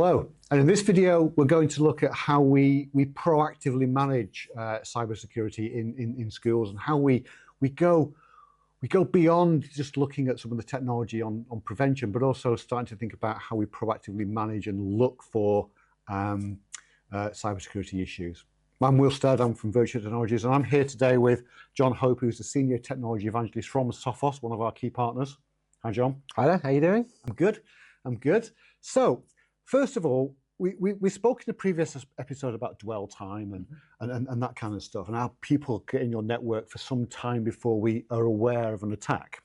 Hello, and in this video we're going to look at how we proactively manage cybersecurity in schools, and how we go beyond just looking at some of the technology on prevention, but also starting to think about how we proactively manage and look for cybersecurity issues. I'm Will Stead, I'm from Virtual Technologies, and I'm here today with John Hope, who's the Senior Technology Evangelist from Sophos, one of our key partners. Hi, John. Hi there, how are you doing? I'm good. So, first of all, we spoke in a previous episode about dwell time and that kind of stuff, and how people get in your network for some time before we are aware of an attack.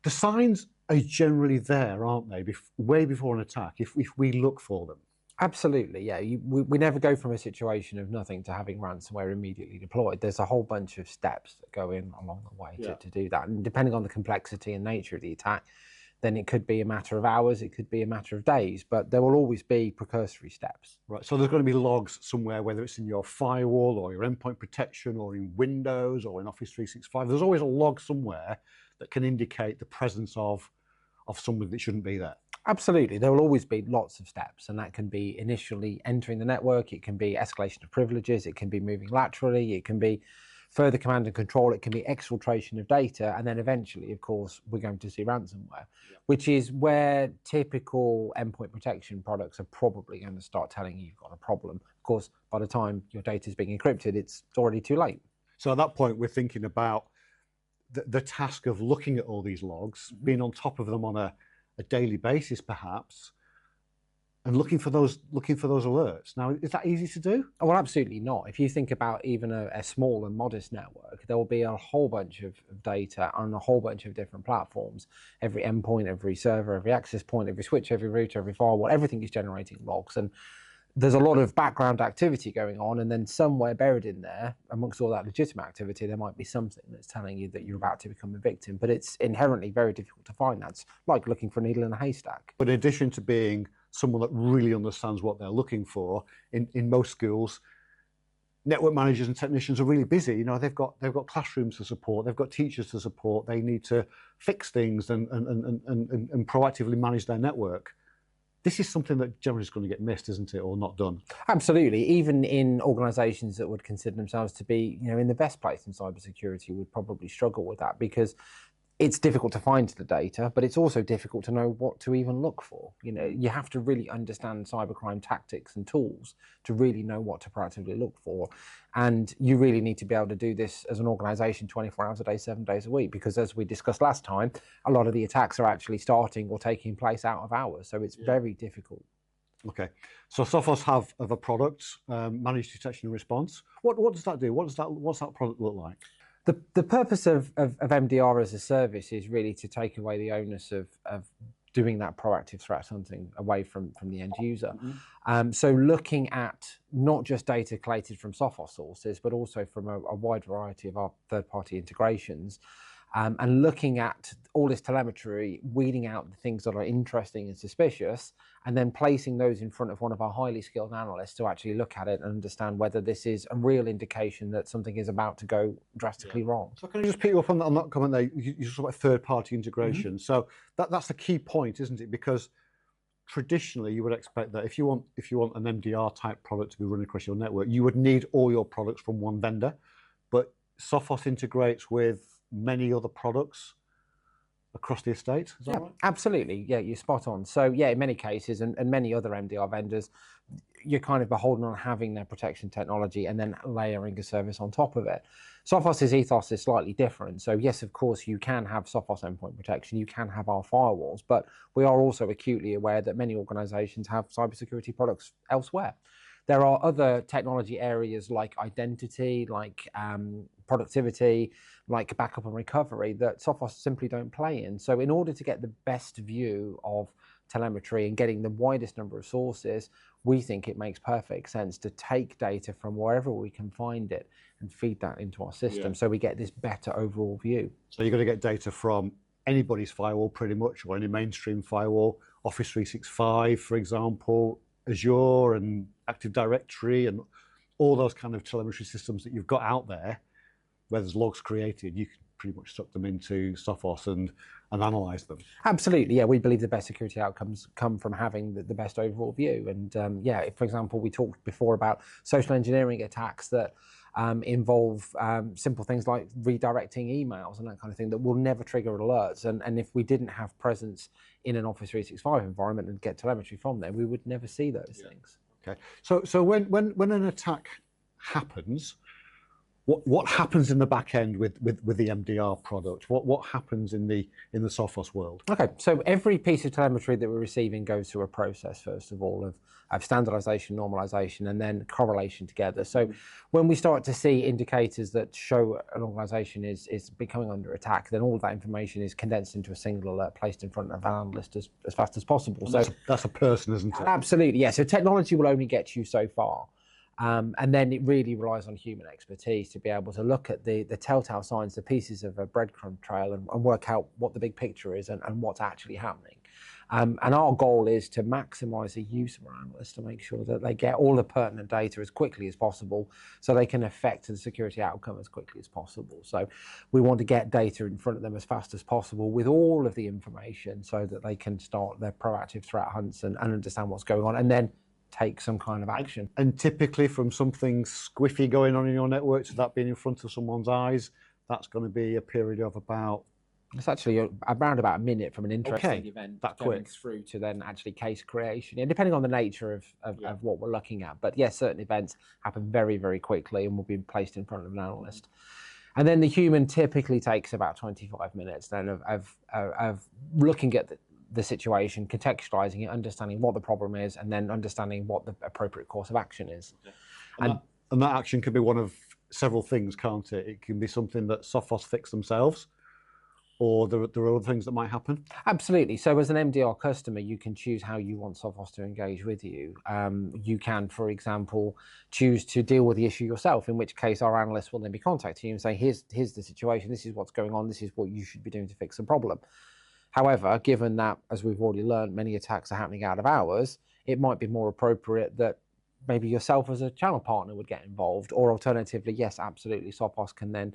The signs are generally there, aren't they, way before an attack, if we look for them? Absolutely, yeah. We never go from a situation of nothing to having ransomware immediately deployed. There's a whole bunch of steps that go in along the way to do that. And depending on the complexity and nature of the attack, then it could be a matter of hours, it could be a matter of days, but there will always be precursory steps. Right, so there's going to be logs somewhere, whether it's in your firewall or your endpoint protection or in Windows or in Office 365. There's always a log somewhere that can indicate the presence of somebody that shouldn't be there. Absolutely, there will always be lots of steps, and that can be initially entering the network, it can be escalation of privileges, it can be moving laterally, it can be further command and control, it can be exfiltration of data, and then eventually, of course, we're going to see ransomware, which is where typical endpoint protection products are probably going to start telling you you've got a problem. Of course, by the time your data is being encrypted, it's already too late. So at that point, we're thinking about the task of looking at all these logs, being on top of them on a daily basis, perhaps, and looking for those alerts. Now, is that easy to do? Oh, well, absolutely not. If you think about even a small and modest network, there will be a whole bunch of data on a whole bunch of different platforms. Every endpoint, every server, every access point, every switch, every router, every firewall, everything is generating logs. And there's a lot of background activity going on, and then somewhere buried in there, amongst all that legitimate activity, there might be something that's telling you that you're about to become a victim, but it's inherently very difficult to find. That's like looking for a needle in a haystack. But in addition to being someone that really understands what they're looking for, in most schools, network managers and technicians are really busy. You know, they've got classrooms to support, they've got teachers to support, they need to fix things and proactively manage their network. This is something that generally is going to get missed, isn't it, or not done? Absolutely. Even in organisations that would consider themselves to be, in the best place in cybersecurity, would probably struggle with that, because it's difficult to find the data, but it's also difficult to know what to even look for. You have to really understand cybercrime tactics and tools to really know what to proactively look for. And you really need to be able to do this as an organisation 24 hours a day, 7 days a week, because as we discussed last time, a lot of the attacks are actually starting or taking place out of hours. So it's very difficult. Okay, so Sophos have a product, managed detection and response. What does that do? What's that product look like? The purpose of MDR as a service is really to take away the onus of doing that proactive threat hunting away from the end user. So looking at not just data collated from Sophos sources, but also from a wide variety of our third-party integrations, and looking at all this telemetry, weeding out the things that are interesting and suspicious, and then placing those in front of one of our highly skilled analysts to actually look at it and understand whether this is a real indication that something is about to go drastically wrong. So can I just pick you up on that comment there? You talked about third-party integration. So that's the key point, isn't it? Because traditionally you would expect that if you want an MDR type product to be running across your network, you would need all your products from one vendor. But Sophos integrates with many other products across the estate, is that right? Absolutely, yeah, you're spot on. So yeah, in many cases, and many other MDR vendors, you're kind of beholden on having their protection technology and then layering a service on top of it. Sophos's ethos is slightly different. So yes, of course, you can have Sophos endpoint protection, you can have our firewalls, but we are also acutely aware that many organizations have cybersecurity products elsewhere. There are other technology areas like identity, like productivity, like backup and recovery that Sophos simply don't play in. So in order to get the best view of telemetry and getting the widest number of sources, we think it makes perfect sense to take data from wherever we can find it and feed that into our system, so we get this better overall view. So you're going to get data from anybody's firewall pretty much, or any mainstream firewall, Office 365, for example, Azure and Active Directory and all those kind of telemetry systems that you've got out there, where there's logs created. pretty much stuck them into Sophos and analysed them. Absolutely, yeah. We believe the best security outcomes come from having the best overall view. And yeah, if, for example, we talked before about social engineering attacks that involve simple things like redirecting emails and that kind of thing that will never trigger alerts. And if we didn't have presence in an Office 365 environment and get telemetry from there, we would never see those things. Okay, so when an attack happens, what happens in the back end with the MDR product? What happens in the Sophos world? Okay, so every piece of telemetry that we're receiving goes through a process, first of all, of standardization, normalization, and then correlation together. So when we start to see indicators that show an organization is becoming under attack, then all of that information is condensed into a single alert placed in front of an analyst as fast as possible. So that's a person, isn't it? Absolutely, yeah. So technology will only get you so far. And then it really relies on human expertise to be able to look at the telltale signs, the pieces of a breadcrumb trail, and work out what the big picture is and what's actually happening. And our goal is to maximize the use of our analysts to make sure that they get all the pertinent data as quickly as possible so they can affect the security outcome as quickly as possible. So we want to get data in front of them as fast as possible with all of the information so that they can start their proactive threat hunts and understand what's going on, and then take some kind of action. And typically from something squiffy going on in your network to that being in front of someone's eyes, that's going to be a period of about... It's actually around about a minute from an interesting event that going quick through to then actually case creation, depending on the nature of what we're looking at. But yes, certain events happen very, very quickly and will be placed in front of an analyst. And then the human typically takes about 25 minutes then of looking at the situation, contextualizing it, understanding what the problem is, and then understanding what the appropriate course of action is. Okay. And that action could be one of several things, can't it? It can be something that Sophos fix themselves, or there are other things that might happen? Absolutely. So as an MDR customer, you can choose how you want Sophos to engage with you. You can, for example, choose to deal with the issue yourself, in which case our analysts will then be contacting you and say, here's the situation, this is what's going on, this is what you should be doing to fix the problem. However, given that, as we've already learned, many attacks are happening out of hours, it might be more appropriate that maybe yourself as a channel partner would get involved, or alternatively, yes, absolutely, Sophos can then,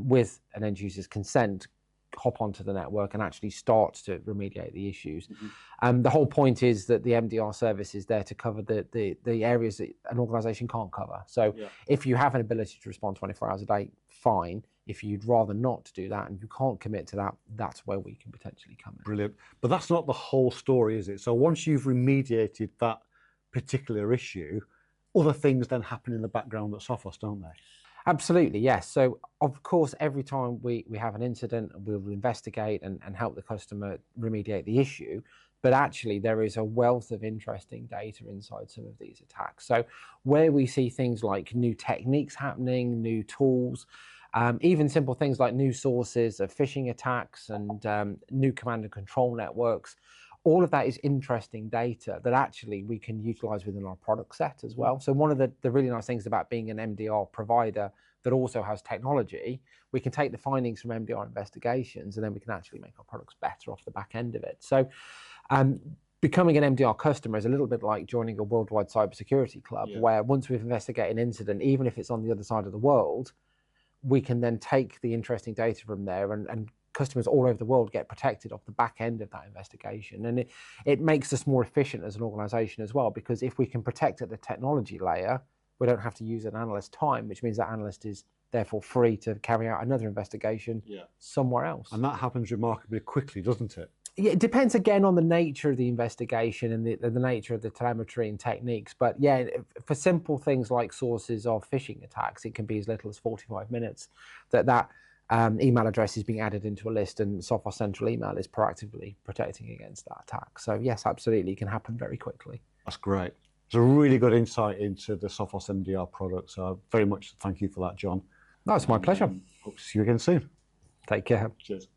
with an end user's consent, hop onto the network and actually start to remediate the issues. The whole point is that the MDR service is there to cover the areas that an organization can't cover. So if you have an ability to respond 24 hours a day, fine. If you'd rather not do that and you can't commit to that, that's where we can potentially come in. Brilliant. But that's not the whole story, is it? So once you've remediated that particular issue, other things then happen in the background at Sophos, don't they? Absolutely, yes. So of course, every time we have an incident, we'll investigate and help the customer remediate the issue. But actually, there is a wealth of interesting data inside some of these attacks. So where we see things like new techniques happening, new tools, even simple things like new sources of phishing attacks and new command and control networks, all of that is interesting data that actually we can utilize within our product set as well. So one of the really nice things about being an MDR provider that also has technology, we can take the findings from MDR investigations and then we can actually make our products better off the back end of it. So becoming an MDR customer is a little bit like joining a worldwide cybersecurity club, where once we've investigated an incident, even if it's on the other side of the world, we can then take the interesting data from there and customers all over the world get protected off the back end of that investigation. And it makes us more efficient as an organization as well, because if we can protect at the technology layer, we don't have to use an analyst's time, which means that analyst is therefore free to carry out another investigation somewhere else. And that happens remarkably quickly, doesn't it? Yeah, it depends again on the nature of the investigation and the nature of the telemetry and techniques. But yeah, for simple things like sources of phishing attacks, it can be as little as 45 minutes that email address is being added into a list and Sophos Central Email is proactively protecting against that attack. So yes, absolutely, it can happen very quickly. That's great. It's a really good insight into the Sophos MDR product. So very much thank you for that, John. No, it's my pleasure. Hope to see you again soon. Take care. Cheers.